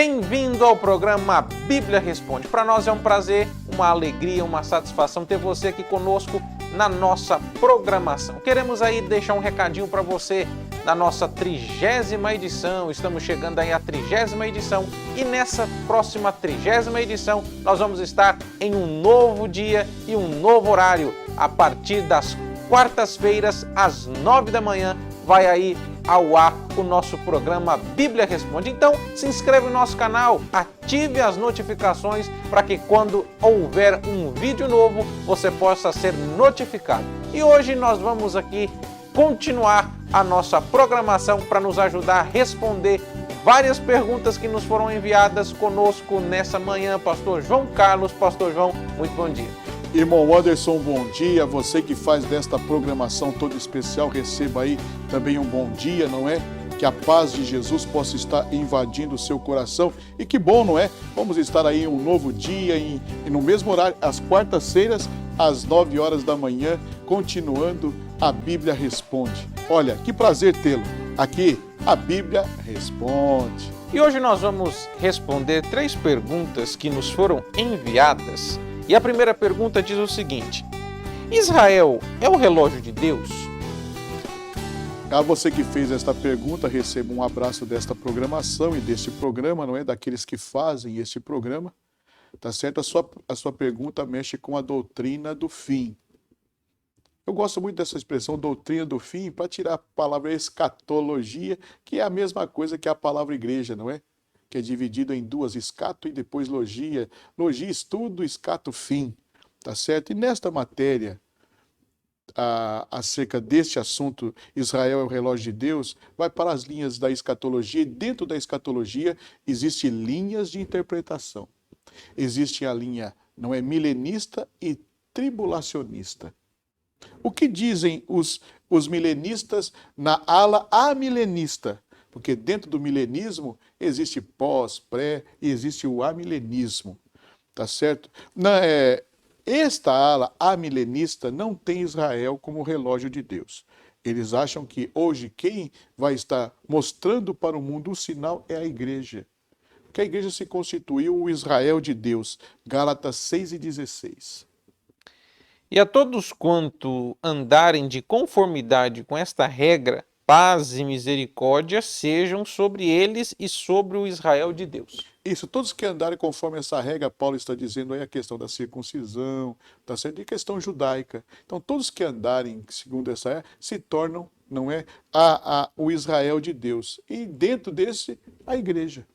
Bem-vindo ao programa Bíblia Responde. Para nós é um prazer, uma alegria, uma satisfação ter você aqui conosco na nossa programação. Queremos aí deixar um recadinho para você na nossa 30ª edição. Estamos chegando aí à 30ª edição e nessa próxima 30ª edição nós vamos estar em um novo dia e um novo horário. A partir das quartas-feiras, às 9 da manhã, vai aí ao ar o nosso programa Bíblia Responde. Então, se inscreve no nosso canal, ative as notificações para que quando houver um vídeo novo, você possa ser notificado. E hoje nós vamos aqui continuar a nossa programação para nos ajudar a responder várias perguntas que nos foram enviadas conosco nessa manhã. Pastor João Carlos, Pastor João, muito bom dia. Irmão Anderson, bom dia. Você que faz desta programação toda especial, receba aí também um bom dia, não é? Que a paz de Jesus possa estar invadindo o seu coração. E que bom, não é? Vamos estar aí em um novo dia e no mesmo horário, às quartas-feiras, às 9 horas da manhã, continuando a Bíblia Responde. Olha, que prazer tê-lo aqui. A Bíblia Responde. E hoje nós vamos responder 3 perguntas que nos foram enviadas. E a primeira pergunta diz o seguinte: Israel é o relógio de Deus? A você que fez esta pergunta, receba um abraço desta programação e deste programa, não é? Daqueles que fazem este programa, tá certo? A sua pergunta mexe com a doutrina do fim. Eu gosto muito dessa expressão doutrina do fim para tirar a palavra escatologia, que é a mesma coisa que a palavra igreja, não é? Que é dividido em duas, escato e depois logia. Logia, estudo, escato, fim. Tá certo? E nesta matéria, acerca deste assunto, Israel é o relógio de Deus, vai para as linhas da escatologia, e dentro da escatologia existem linhas de interpretação. Existe a linha, não é, milenista e tribulacionista. O que dizem os milenistas na ala amilenista? Porque dentro do milenismo existe pós, pré e existe o amilenismo, tá certo? Esta ala amilenista não tem Israel como relógio de Deus. Eles acham que hoje quem vai estar mostrando para o mundo o sinal é a igreja. Que a igreja se constituiu o Israel de Deus. Gálatas 6:16. E a todos quanto andarem de conformidade com esta regra, paz e misericórdia sejam sobre eles e sobre o Israel de Deus. Isso, todos que andarem conforme essa regra, Paulo está dizendo aí a questão da circuncisão, tá certo? E questão judaica. Então, todos que andarem segundo essa regra se tornam, não é, o Israel de Deus. E dentro desse, a igreja.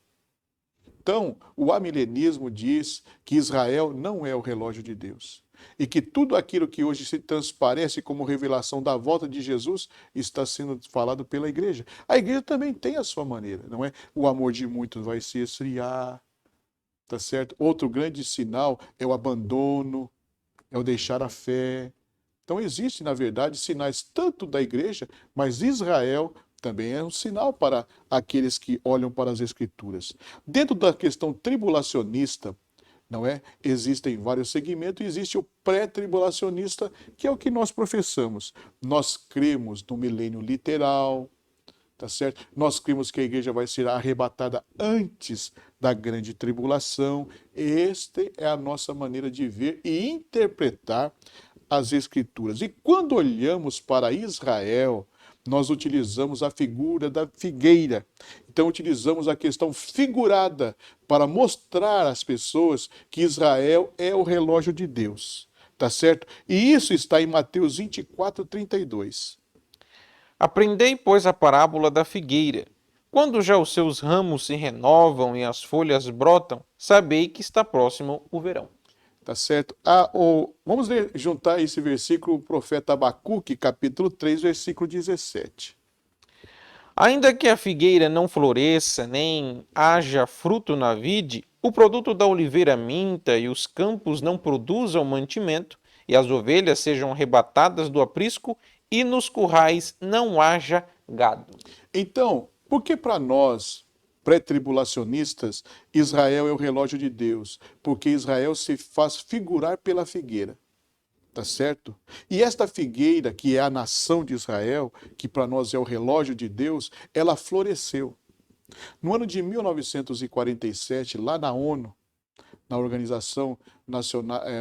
Então, o amilenismo diz que Israel não é o relógio de Deus. E que tudo aquilo que hoje se transparece como revelação da volta de Jesus está sendo falado pela igreja. A igreja também tem a sua maneira, não é? O amor de muitos vai se esfriar, tá certo? Outro grande sinal é o abandono, é o deixar a fé. Então existem, na verdade, sinais tanto da igreja, mas Israel também é um sinal para aqueles que olham para as Escrituras. Dentro da questão tribulacionista, não é? Existem vários segmentos e existe o pré-tribulacionista, que é o que nós professamos. Nós cremos no milênio literal, tá certo? Nós cremos que a igreja vai ser arrebatada antes da grande tribulação. Esta é a nossa maneira de ver e interpretar as Escrituras. E quando olhamos para Israel, nós utilizamos a figura da figueira. Então, utilizamos a questão figurada para mostrar às pessoas que Israel é o relógio de Deus. Tá certo? E isso está em Mateus 24:32. Aprendei, pois, a parábola da figueira. Quando já os seus ramos se renovam e as folhas brotam, sabei que está próximo o verão. Tá certo? Vamos juntar esse versículo, o profeta Abacuque, capítulo 3, versículo 17. Ainda que a figueira não floresça, nem haja fruto na vide, o produto da oliveira minta e os campos não produzam mantimento, e as ovelhas sejam arrebatadas do aprisco, e nos currais não haja gado. Então, por que para nós, pré-tribulacionistas, Israel é o relógio de Deus? Porque Israel se faz figurar pela figueira. Tá certo? E esta figueira, que é a nação de Israel, que para nós é o relógio de Deus, ela floresceu. No ano de 1947, lá na ONU, na Organização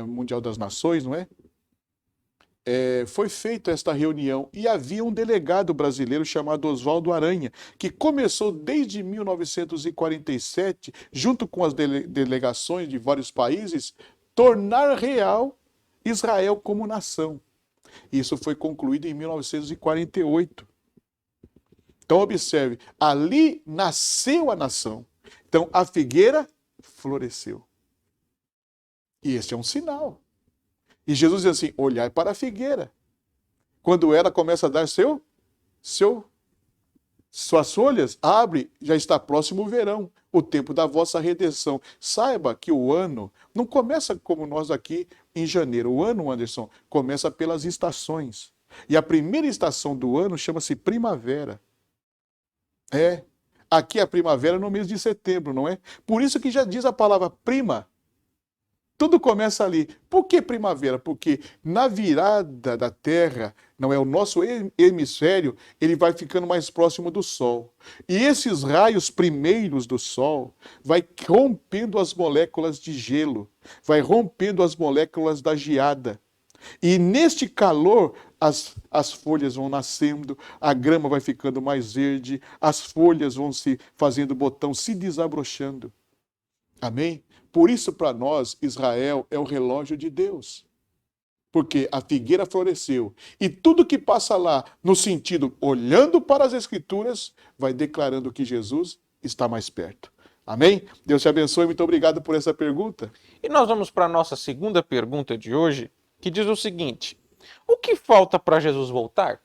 Mundial das Nações, não é? Foi feita esta reunião e havia um delegado brasileiro chamado Oswaldo Aranha, que começou desde 1947, junto com as delegações de vários países, tornar real Israel como nação. Isso foi concluído em 1948. Então, observe, ali nasceu a nação. Então, a figueira floresceu. E este é um sinal. E Jesus diz assim, olhai para a figueira. Quando ela começa a dar suas folhas, abre, já está próximo o verão, o tempo da vossa redenção. Saiba que o ano não começa como nós aqui em janeiro. O ano, Anderson, começa pelas estações. E a primeira estação do ano chama-se primavera. Aqui a primavera no mês de setembro, não é? Por isso que já diz a palavra prima. Tudo começa ali. Por que primavera? Porque na virada da Terra, não é o nosso hemisfério, ele vai ficando mais próximo do Sol. E esses raios primeiros do Sol vai rompendo as moléculas de gelo, vai rompendo as moléculas da geada. E neste calor, as folhas vão nascendo, a grama vai ficando mais verde, as folhas vão se fazendo botão, se desabrochando. Amém? Por isso, para nós, Israel é o relógio de Deus. Porque a figueira floresceu. E tudo que passa lá, no sentido, olhando para as Escrituras, vai declarando que Jesus está mais perto. Amém? Deus te abençoe. Muito obrigado por essa pergunta. E nós vamos para a nossa segunda pergunta de hoje, que diz o seguinte: o que falta para Jesus voltar?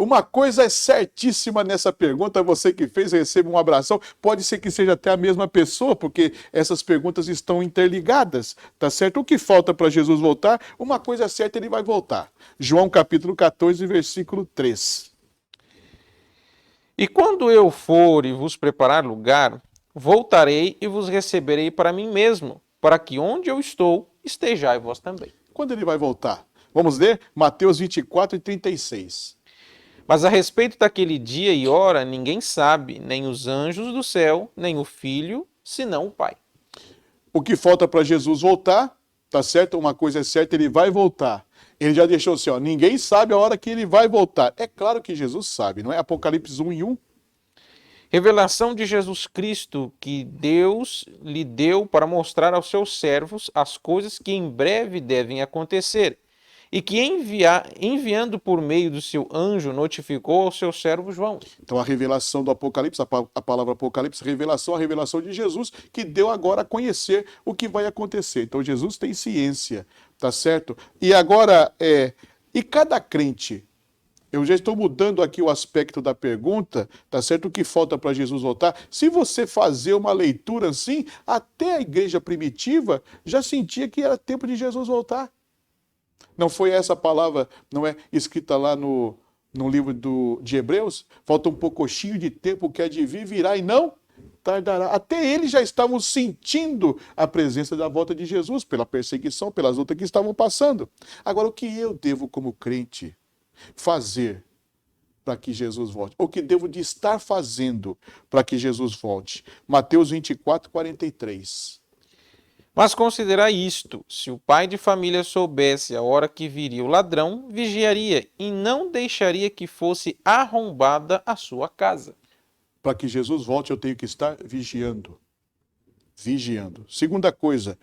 Uma coisa é certíssima nessa pergunta, você que fez, receba um abração. Pode ser que seja até a mesma pessoa, porque essas perguntas estão interligadas, tá certo? O que falta para Jesus voltar? Uma coisa é certa, ele vai voltar. João capítulo 14, versículo 3. E quando eu for e vos preparar lugar, voltarei e vos receberei para mim mesmo, para que onde eu estou, estejais vós também. Quando ele vai voltar? Vamos ler Mateus 24 e 36. Mas a respeito daquele dia e hora, ninguém sabe, nem os anjos do céu, nem o Filho, senão o Pai. O que falta para Jesus voltar, tá certo? Uma coisa é certa, ele vai voltar. Ele já deixou assim, ó, ninguém sabe a hora que ele vai voltar. É claro que Jesus sabe, não é? Apocalipse 1:1. Revelação de Jesus Cristo que Deus lhe deu para mostrar aos seus servos as coisas que em breve devem acontecer, e que enviando por meio do seu anjo notificou ao seu servo João. Então a revelação do Apocalipse, a palavra Apocalipse, a revelação de Jesus, que deu agora a conhecer o que vai acontecer. Então Jesus tem ciência, tá certo? E agora, e cada crente, eu já estou mudando aqui o aspecto da pergunta, tá certo? O que falta para Jesus voltar? Se você fazer uma leitura assim, até a igreja primitiva já sentia que era tempo de Jesus voltar. Não foi essa palavra, não é escrita lá no livro de Hebreus? Falta um pouquinho de tempo que há de vir, virá e não tardará. Até eles já estavam sentindo a presença da volta de Jesus, pela perseguição, pelas lutas que estavam passando. Agora, o que eu devo, como crente, fazer para que Jesus volte? O que devo de estar fazendo para que Jesus volte? Mateus 24, 43. Mas considerai isto: se o pai de família soubesse a hora que viria o ladrão, vigiaria e não deixaria que fosse arrombada a sua casa. Para que Jesus volte, eu tenho que estar vigiando. Vigiando. Segunda coisa,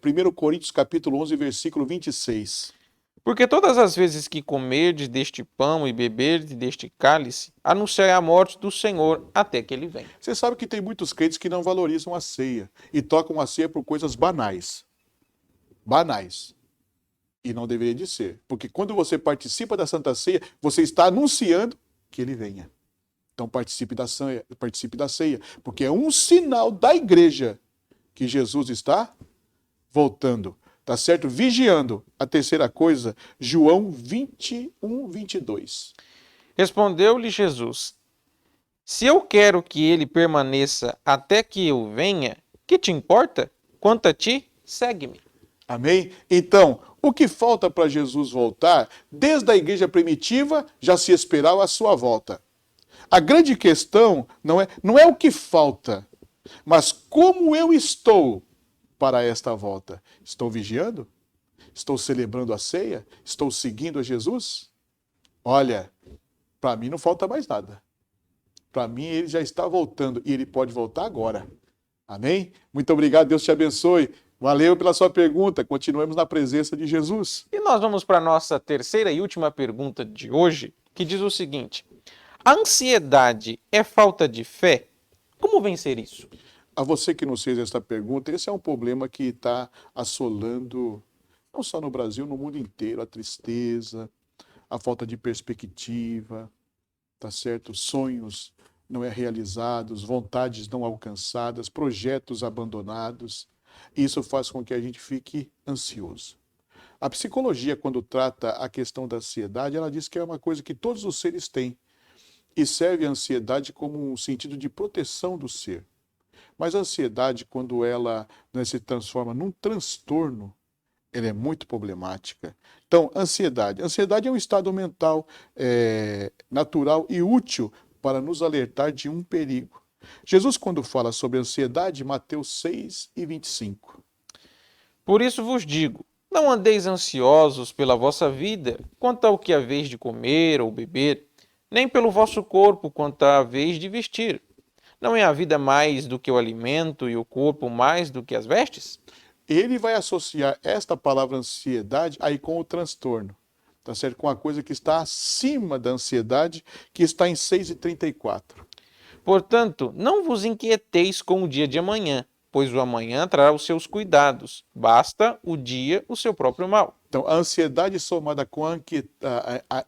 1 Coríntios capítulo 11, versículo 26. Porque todas as vezes que comerdes deste pão e beberdes deste cálice, anunciai a morte do Senhor até que ele venha. Você sabe que tem muitos crentes que não valorizam a ceia e tocam a ceia por coisas banais. Banais. E não deveria de ser. Porque quando você participa da Santa Ceia, você está anunciando que ele venha. Então participe da ceia, porque é um sinal da igreja que Jesus está voltando. Tá certo? Vigiando. A terceira coisa, João 21, 22. Respondeu-lhe Jesus: se eu quero que ele permaneça até que eu venha, que te importa? Quanto a ti, segue-me. Amém? Então, o que falta para Jesus voltar? Desde a igreja primitiva já se esperava a sua volta. A grande questão não é o que falta, mas como eu estou para esta volta. Estou vigiando? Estou celebrando a ceia? Estou seguindo a Jesus? Olha, para mim não falta mais nada. Para mim ele já está voltando e ele pode voltar agora. Amém? Muito obrigado, Deus te abençoe. Valeu pela sua pergunta. Continuemos na presença de Jesus. E nós vamos para a nossa terceira e última pergunta de hoje, que diz o seguinte: a ansiedade é falta de fé? Como vencer isso? A você que nos fez essa pergunta, esse é um problema que está assolando, não só no Brasil, no mundo inteiro, a tristeza, a falta de perspectiva, tá certo? Sonhos não realizados, vontades não alcançadas, projetos abandonados. Isso faz com que a gente fique ansioso. A psicologia, quando trata a questão da ansiedade, ela diz que é uma coisa que todos os seres têm e serve a ansiedade como um sentido de proteção do ser. Mas a ansiedade, quando ela se transforma num transtorno, ela é muito problemática. Então, ansiedade. Ansiedade é um estado mental natural e útil para nos alertar de um perigo. Jesus, quando fala sobre ansiedade, Mateus 6:25. Por isso vos digo, não andeis ansiosos pela vossa vida, quanto ao que haveis de comer ou beber, nem pelo vosso corpo, quanto à haveis de vestir. Não é a vida mais do que o alimento e o corpo mais do que as vestes? Ele vai associar esta palavra ansiedade aí com o transtorno, tá certo? Com a coisa que está acima da ansiedade, que está em 6:34. Portanto, não vos inquieteis com o dia de amanhã, pois o amanhã trará os seus cuidados. Basta o dia o seu próprio mal. Então, a ansiedade somada com a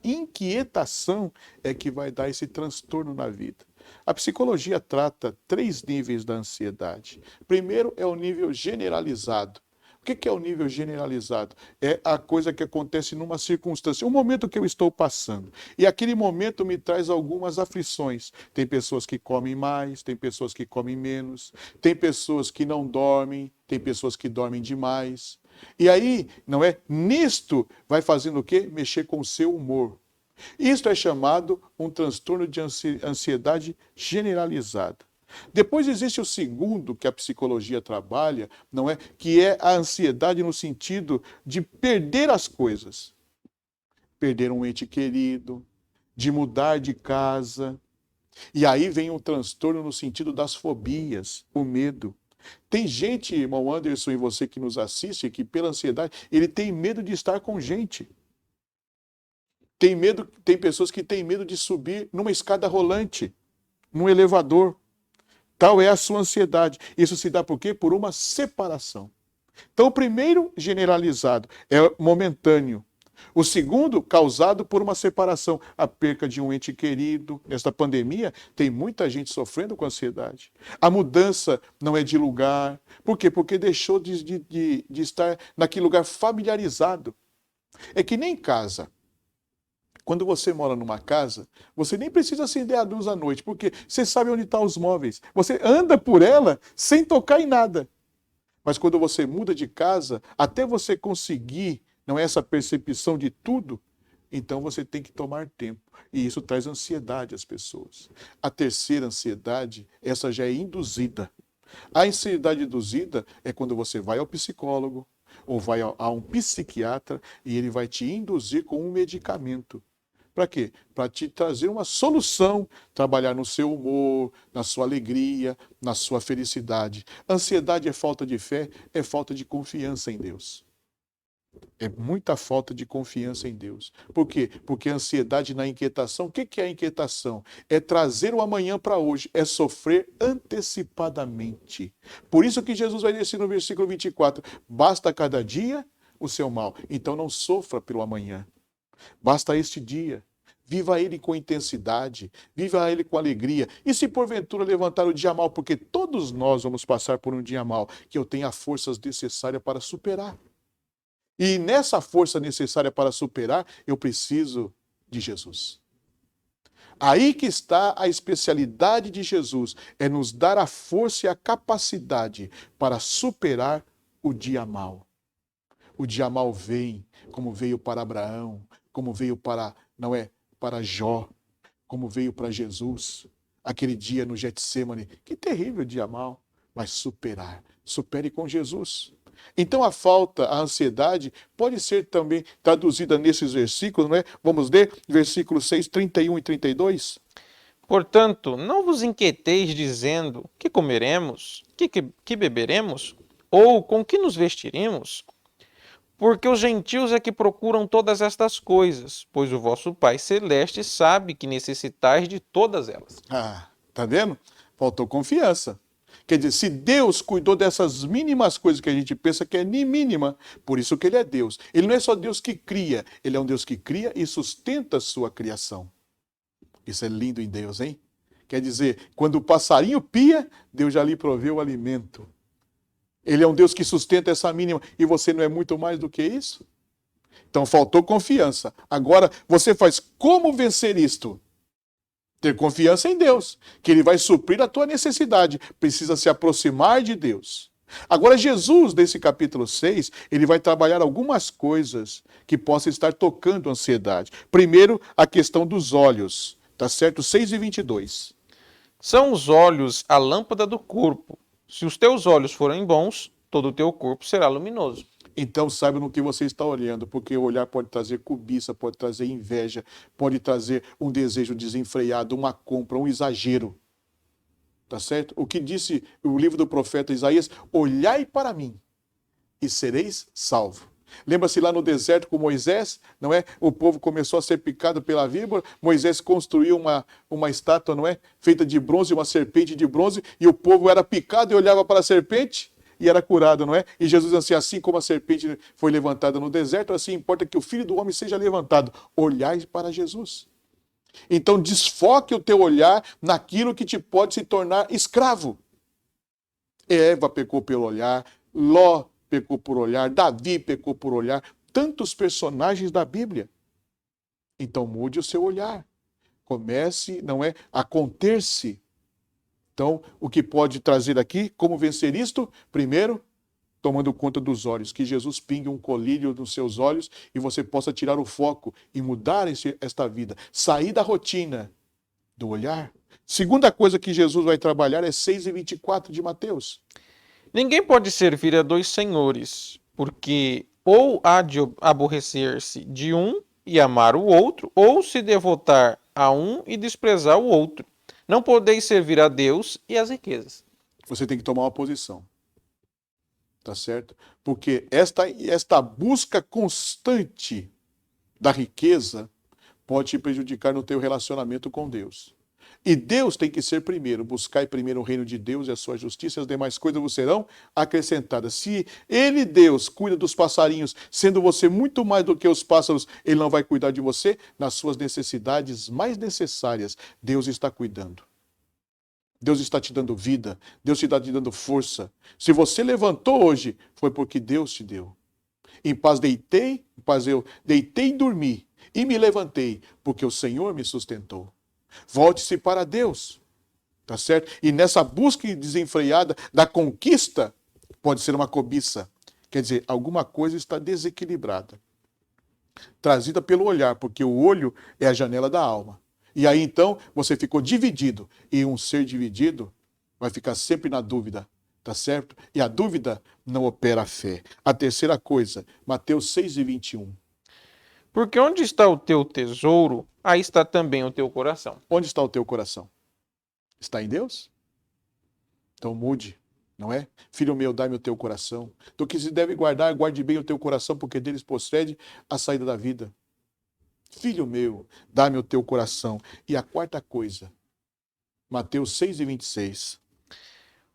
inquietação é que vai dar esse transtorno na vida. A psicologia trata 3 níveis da ansiedade. Primeiro é o nível generalizado. O que é o nível generalizado? É a coisa que acontece numa circunstância, um momento que eu estou passando. E aquele momento me traz algumas aflições. Tem pessoas que comem mais, tem pessoas que comem menos, tem pessoas que não dormem, tem pessoas que dormem demais. E aí, nisto vai fazendo o quê? Mexer com o seu humor. Isto é chamado um transtorno de ansiedade generalizada. Depois existe o segundo que a psicologia trabalha, que é a ansiedade no sentido de perder as coisas. Perder um ente querido, de mudar de casa. E aí vem um transtorno no sentido das fobias, o medo. Tem gente, irmão Anderson, e você que nos assiste, que pela ansiedade, ele tem medo de estar com gente. Tem pessoas que têm medo de subir numa escada rolante, num elevador. Tal é a sua ansiedade. Isso se dá por quê? Por uma separação. Então, o primeiro, generalizado, é momentâneo. O segundo, causado por uma separação, a perca de um ente querido. Nesta pandemia, tem muita gente sofrendo com ansiedade. A mudança não é de lugar. Por quê? Porque deixou de estar naquele lugar familiarizado. É que nem casa. Quando você mora numa casa, você nem precisa acender a luz à noite, porque você sabe onde estão os móveis. Você anda por ela sem tocar em nada. Mas quando você muda de casa, até você conseguir essa percepção de tudo, então você tem que tomar tempo. E isso traz ansiedade às pessoas. A terceira ansiedade, essa já é induzida. A ansiedade induzida é quando você vai ao psicólogo ou vai a um psiquiatra e ele vai te induzir com um medicamento. Para quê? Para te trazer uma solução, trabalhar no seu humor, na sua alegria, na sua felicidade. Ansiedade é falta de fé, é falta de confiança em Deus. É muita falta de confiança em Deus. Por quê? Porque a ansiedade na inquietação, o que é a inquietação? É trazer o amanhã para hoje, é sofrer antecipadamente. Por isso que Jesus vai dizer no versículo 24, basta cada dia o seu mal, então não sofra pelo amanhã. Basta este dia. Viva ele com intensidade, viva ele com alegria. E se porventura levantar o dia mal, porque todos nós vamos passar por um dia mal, que eu tenha as forças necessárias para superar. E nessa força necessária para superar, eu preciso de Jesus. Aí que está a especialidade de Jesus, é nos dar a força e a capacidade para superar o dia mal. O dia mal vem, como veio para Abraão, como veio para Jó, como veio para Jesus aquele dia no Getsemane. Que terrível dia mal, mas supere com Jesus. Então a ansiedade pode ser também traduzida nesses versículos, não é? Vamos ler versículos 6, 31 e 32. Portanto, não vos inquieteis dizendo: que comeremos, que beberemos, ou com que nos vestiremos? Porque os gentios é que procuram todas estas coisas, pois o vosso Pai Celeste sabe que necessitais de todas elas. Tá vendo? Faltou confiança. Quer dizer, se Deus cuidou dessas mínimas coisas que a gente pensa que é nem mínima, por isso que ele é Deus. Ele não é só Deus que cria, ele é um Deus que cria e sustenta a sua criação. Isso é lindo em Deus, hein? Quer dizer, quando o passarinho pia, Deus já lhe proveu o alimento. Ele é um Deus que sustenta essa mínima e você não é muito mais do que isso? Então faltou confiança. Agora você faz como vencer isto? Ter confiança em Deus, que Ele vai suprir a tua necessidade. Precisa se aproximar de Deus. Agora Jesus, nesse capítulo 6, ele vai trabalhar algumas coisas que possam estar tocando a ansiedade. Primeiro, a questão dos olhos. Tá certo? 6:22. São os olhos a lâmpada do corpo. Se os teus olhos forem bons, todo o teu corpo será luminoso. Então saiba no que você está olhando, porque o olhar pode trazer cobiça, pode trazer inveja, pode trazer um desejo desenfreado, uma compra, um exagero. Tá certo? O que disse o livro do profeta Isaías: olhai para mim e sereis salvo. Lembra-se lá no deserto com Moisés, não é? O povo começou a ser picado pela víbora, Moisés construiu uma estátua, não é? Feita de bronze, uma serpente de bronze, e o povo era picado e olhava para a serpente e era curado, não é? E Jesus disse assim como a serpente foi levantada no deserto, assim importa que o Filho do Homem seja levantado. Olhai para Jesus. Então desfoque o teu olhar naquilo que te pode se tornar escravo. Eva pecou pelo olhar, Ló pecou por olhar, Davi pecou por olhar, tantos personagens da Bíblia. Então mude o seu olhar. Comece, não é, a conter-se. Então, o que pode trazer aqui, como vencer isto? Primeiro, tomando conta dos olhos, que Jesus pingue um colírio nos seus olhos e você possa tirar o foco e mudar esta vida, sair da rotina do olhar. Segunda coisa que Jesus vai trabalhar é 6:24 de Mateus. Ninguém pode servir a dois senhores, porque ou há de aborrecer-se de um e amar o outro, ou se devotar a um e desprezar o outro. Não podeis servir a Deus e às riquezas. Você tem que tomar uma posição. Tá certo? Porque esta busca constante da riqueza pode te prejudicar no teu relacionamento com Deus. E Deus tem que ser primeiro. Buscai primeiro o reino de Deus e a sua justiça, as demais coisas vos serão acrescentadas. Se Ele, Deus, cuida dos passarinhos, sendo você muito mais do que os pássaros, Ele não vai cuidar de você nas suas necessidades mais necessárias. Deus está cuidando. Deus está te dando vida, Deus está te dando força. Se você levantou hoje, foi porque Deus te deu. Em paz eu deitei e dormi, e me levantei, porque o Senhor me sustentou. Volte-se para Deus, tá certo? E nessa busca desenfreada da conquista, pode ser uma cobiça. Quer dizer, alguma coisa está desequilibrada. Trazida pelo olhar, porque o olho é a janela da alma. E aí então você ficou dividido. E um ser dividido vai ficar sempre na dúvida, tá certo? E a dúvida não opera a fé. A terceira coisa, Mateus 6:21. Porque onde está o teu tesouro, aí está também o teu coração. Onde está o teu coração? Está em Deus? Então mude, não é? Filho meu, dá-me o teu coração. Do que se deve guardar, guarde bem o teu coração, porque deles procede a saída da vida. Filho meu, dá-me o teu coração. E a quarta coisa, Mateus 6:26.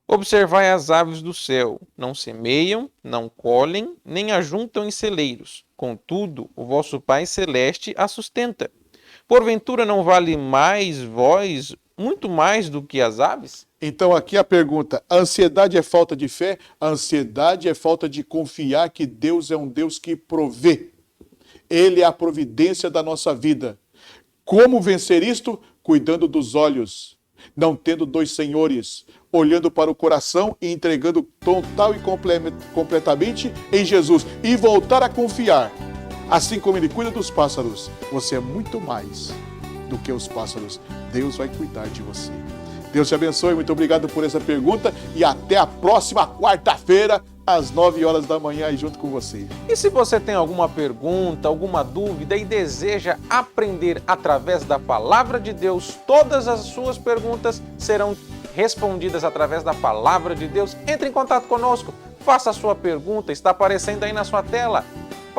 Observai as aves do céu, não semeiam, não colhem, nem ajuntam em celeiros. Contudo, o vosso Pai Celeste a sustenta. Porventura não vale mais vós, muito mais do que as aves? Então aqui a pergunta, a ansiedade é falta de fé? A ansiedade é falta de confiar que Deus é um Deus que provê. Ele é a providência da nossa vida. Como vencer isto? Cuidando dos olhos, não tendo dois senhores, olhando para o coração e entregando total e completamente em Jesus. E voltar a confiar. Assim como Ele cuida dos pássaros, você é muito mais do que os pássaros. Deus vai cuidar de você. Deus te abençoe, muito obrigado por essa pergunta e até a próxima quarta-feira, às 9 horas da manhã, aí junto com você. E se você tem alguma pergunta, alguma dúvida e deseja aprender através da Palavra de Deus, todas as suas perguntas serão respondidas através da Palavra de Deus. Entre em contato conosco, faça a sua pergunta, está aparecendo aí na sua tela.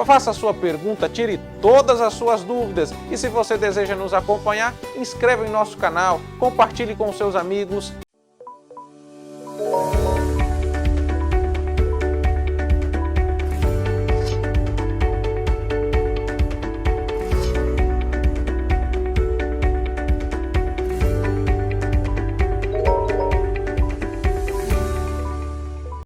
Faça a sua pergunta, tire todas as suas dúvidas e se você deseja nos acompanhar, inscreva em nosso canal, compartilhe com seus amigos